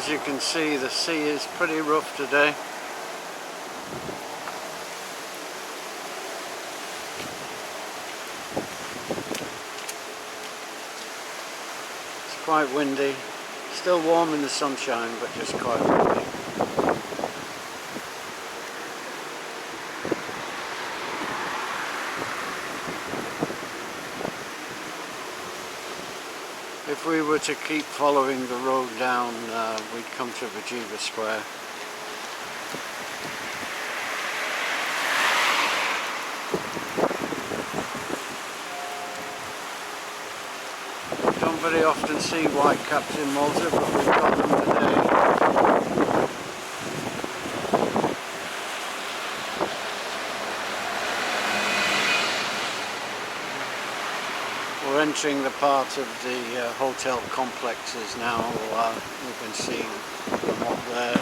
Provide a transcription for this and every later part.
As you can see, the sea is pretty rough today. It's quite windy. Still warm in the sunshine, but just quite windy. If we were to keep following the road down, we'd come to Bugibba Square. Don't very often see whitecaps in Malta, but we've got them today. We're entering the part of the hotel complexes now. You can see them up there.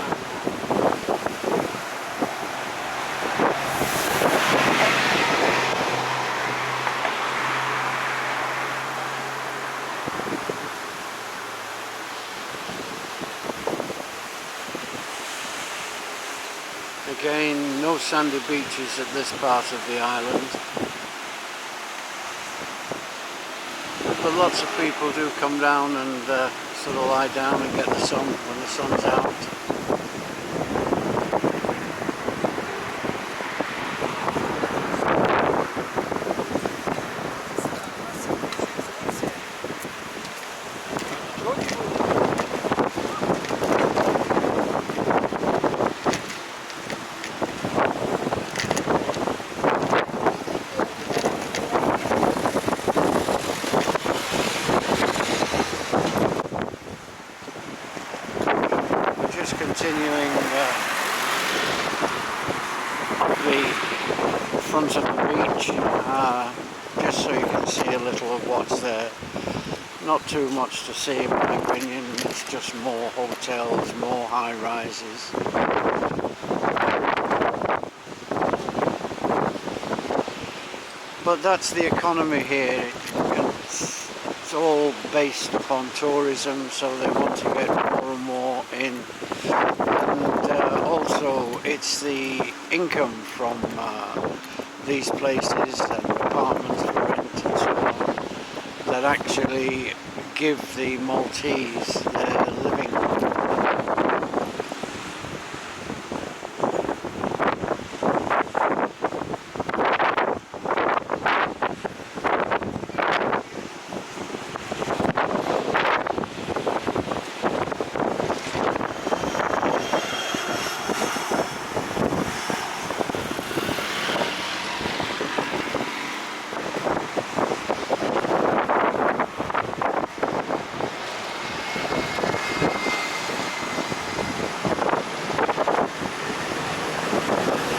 Again, no sandy beaches at this part of the island. But lots of people do come down and sort of lie down and get the sun when the sun's out. Continuing the front of the beach, just so you can see a little of what's there. Not too much to see in my opinion, it's just more hotels, more high rises. But that's the economy here. It's all based upon tourism, so they want to get more and more in. And also it's the income from these places and apartments for rent and so on that actually give the Maltese their living.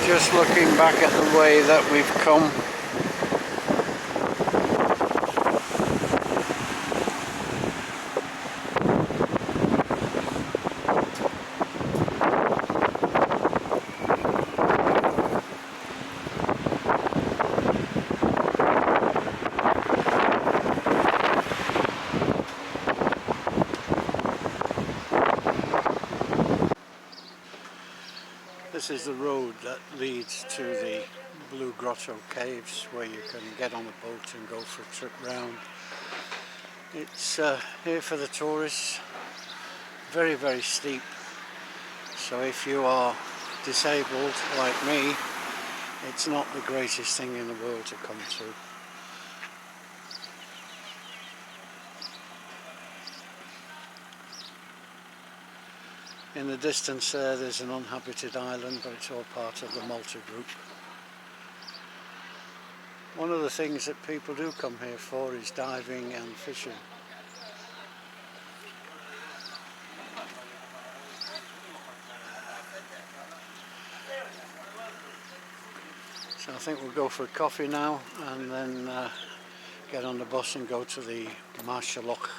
Just looking back at the way that we've come. This is the road that leads to the Blue Grotto Caves, where you can get on a boat and go for a trip round. It's here for the tourists, very, very steep. So if you are disabled like me, it's not the greatest thing in the world to come to. In the distance there's an uninhabited island, but it's all part of the Malta group. One of the things that people do come here for is diving and fishing. So I think we'll go for a coffee now and then get on the bus and go to the Marsalokk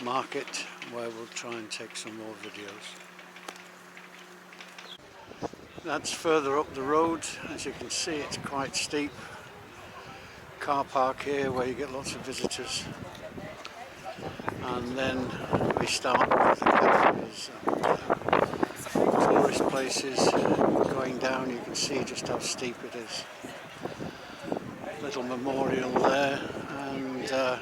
market, where we'll try and take some more videos. That's further up the road. As you can see, it's quite steep. Car park here where you get lots of visitors. and then we start with the cafes, tourist places. Going down, you can see just how steep it is. Little memorial there, and a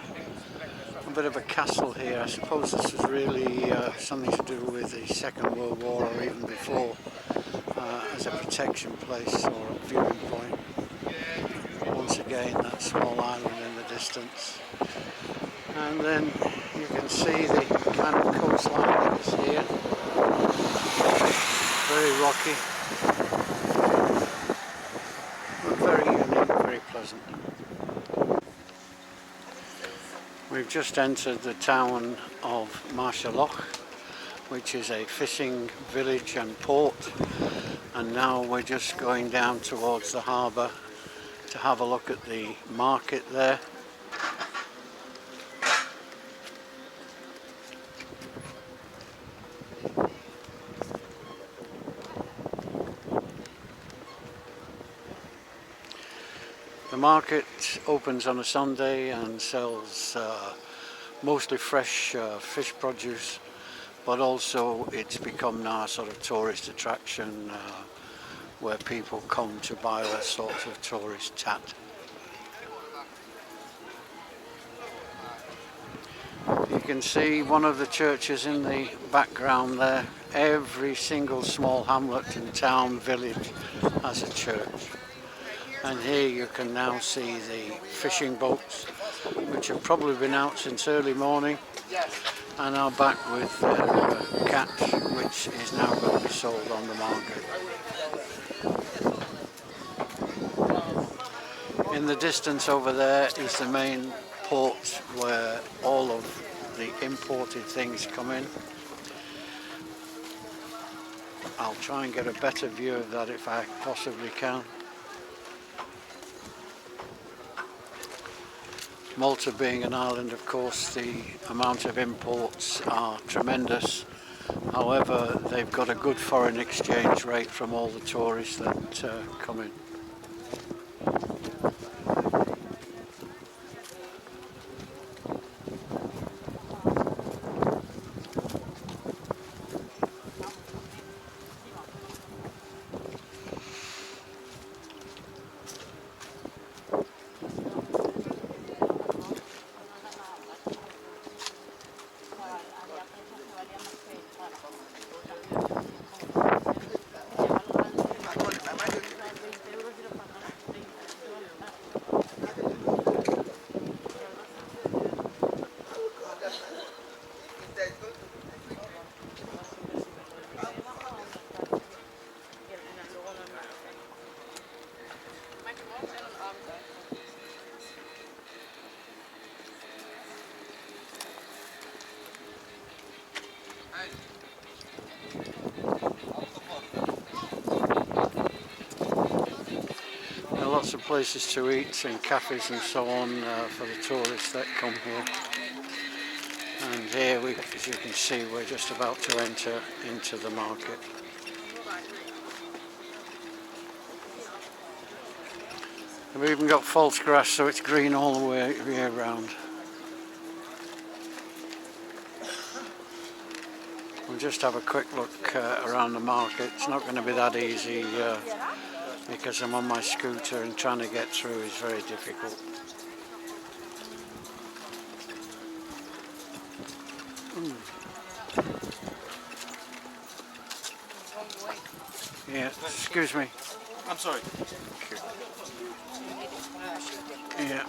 bit of a castle here. I suppose this was really something to do with the Second World War or even before, as a protection place or a viewing point. Once again, that small island in the distance, and then you can see the kind of coastline that is here. Very rocky, but very unique, very pleasant. We've just entered the town of Marsalokk, which is a fishing village and port, and now we're just going down towards the harbour to have a look at the market there. The market opens on a Sunday and sells mostly fresh fish produce, but also it's become now a sort of tourist attraction where people come to buy all sorts of tourist tat. You can see one of the churches in the background there. Every single small hamlet and town village has a church. And here you can now see the fishing boats, which have probably been out since early morning and are back with catch, which is now going to be sold on the market. In the distance over there is the main port where all of the imported things come in. I'll try and get a better view of that if I possibly can. Malta being an island, of course, the amount of imports are tremendous. However, they've got a good foreign exchange rate from all the tourists that come in. There are lots of places to eat and cafes and so on for the tourists that come here. And here, as you can see, we're just about to enter into the market. We've even got false grass, so it's green all the way year round. We'll just have a quick look around the market. It's not going to be that easy because I'm on my scooter and trying to get through is very difficult. Yeah, excuse me. I'm sorry. Yeah.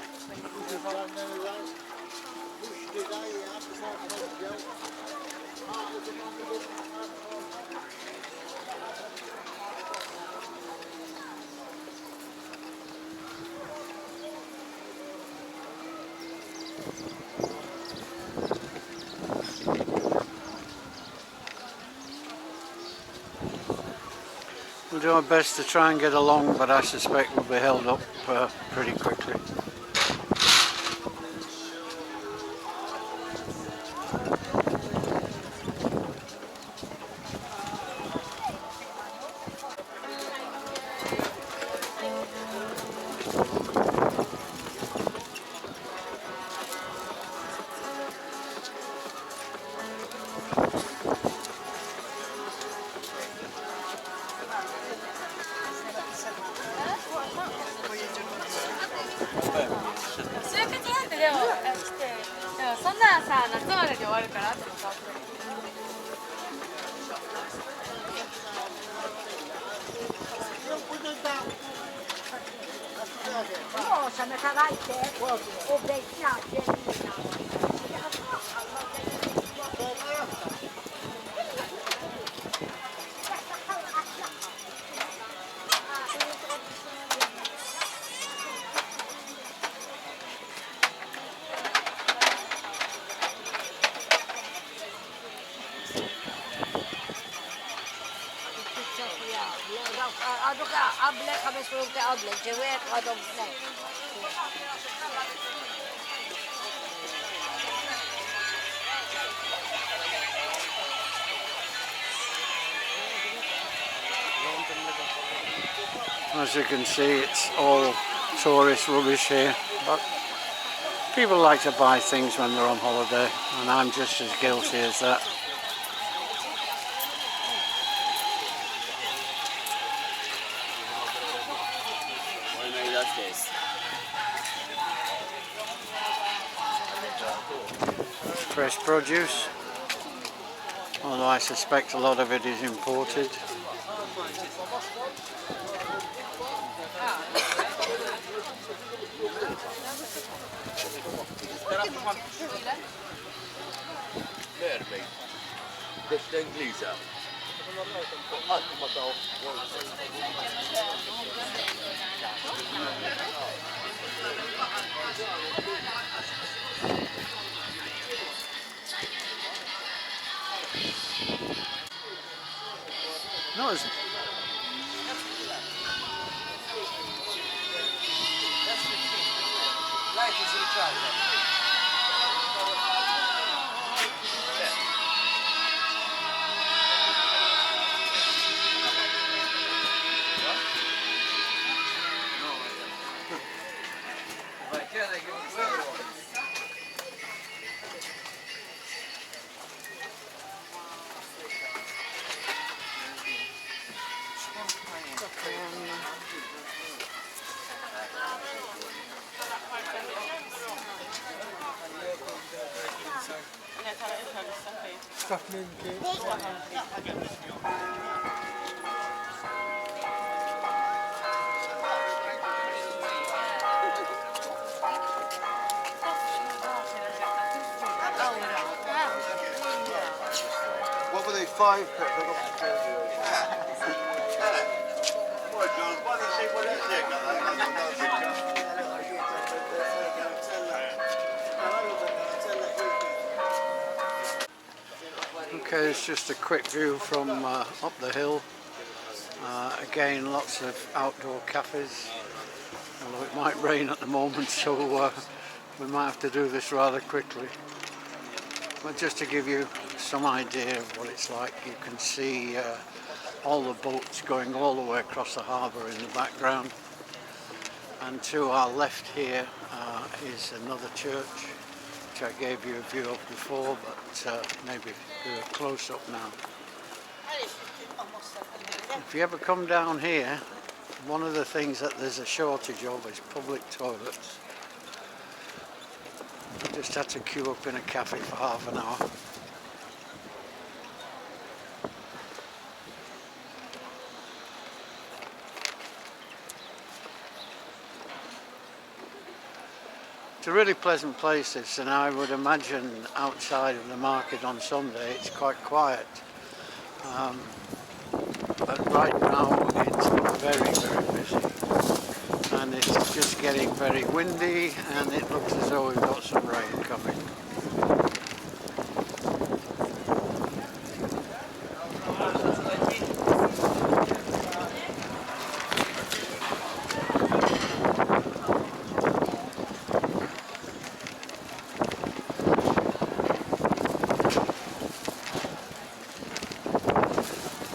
We'll do our best to try and get along, but I suspect we'll be held up pretty quickly. さ、夏までで終わるからってさ。se me cagaste, o vecchia, As you can see, it's all tourist rubbish here, but people like to buy things when they're on holiday, and I'm just as guilty as that. Fresh produce, although I suspect a lot of it is imported. No, it's What were they, 5? Okay, it's just a quick view from up the hill. Again, lots of outdoor cafes, although it might rain at the moment, so we might have to do this rather quickly. But just to give you some idea of what it's like, you can see all the boats going all the way across the harbour in the background. And to our left here is another church, which I gave you a view of before, but maybe do a close-up now. If you ever come down here, one of the things that there's a shortage of is public toilets. I just had to queue up in a cafe for half an hour. It's a really pleasant place this, and I would imagine outside of the market on Sunday it's quite quiet. But right now it's very, very busy, and it's just getting very windy, and it looks as though we've got some rain coming.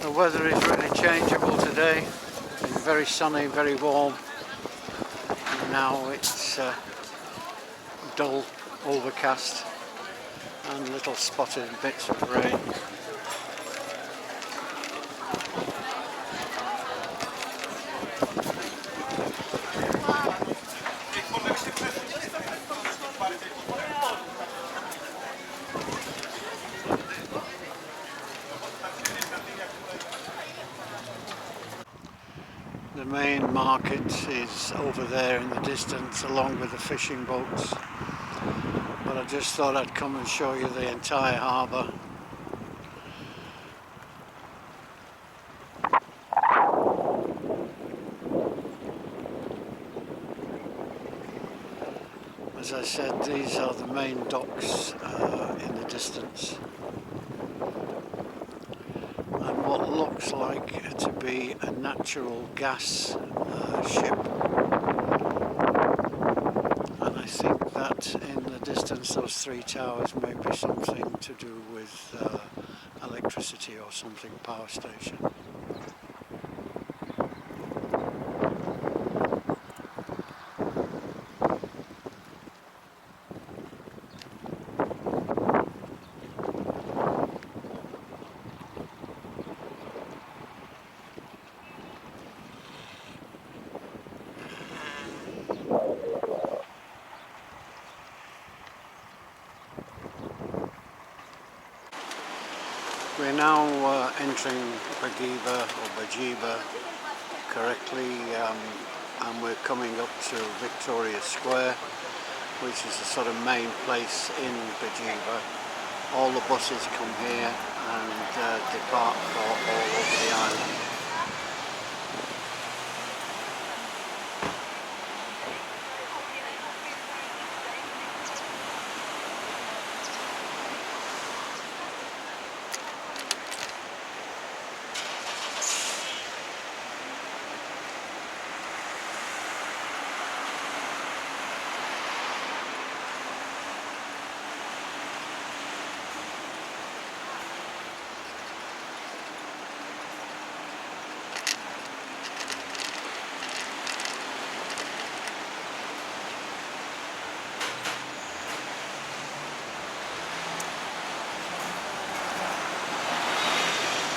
The weather is really changeable today. It's very sunny, very warm. And now it's dull, overcast, and little spotted bits of rain. main market is over there in the distance along with the fishing boats, but I just thought I'd come and show you the entire harbour. As I said, these are the main docks in the distance, and what looks like to be a natural gas ship, and I think that in the distance those three towers may be something to do with electricity or something, power station. We're now entering Bugibba correctly, and we're coming up to Victoria Square, which is the sort of main place in Bugibba. All the buses come here and depart for all over the island.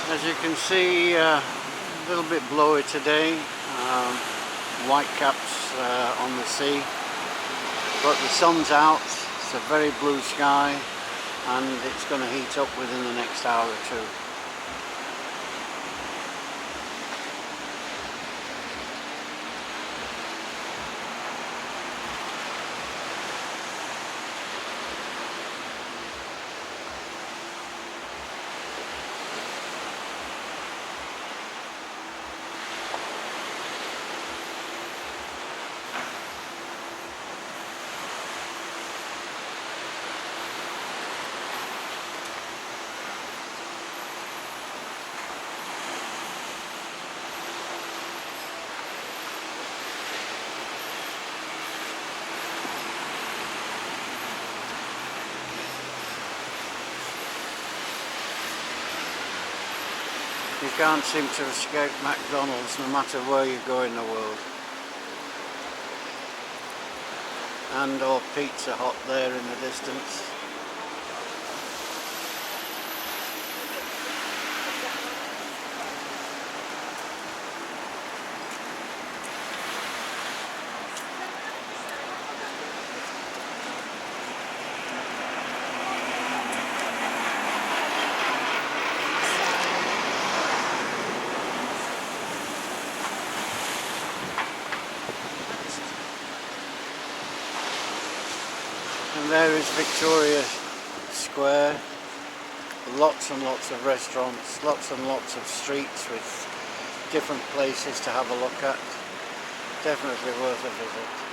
As you can see, a little bit blowy today, white caps on the sea, but the sun's out, it's a very blue sky, and it's going to heat up within the next hour or two. You can't seem to escape McDonald's no matter where you go in the world. And or Pizza Hut there in the distance. And there is Victoria Square, lots and lots of restaurants, lots and lots of streets with different places to have a look at. Definitely worth a visit.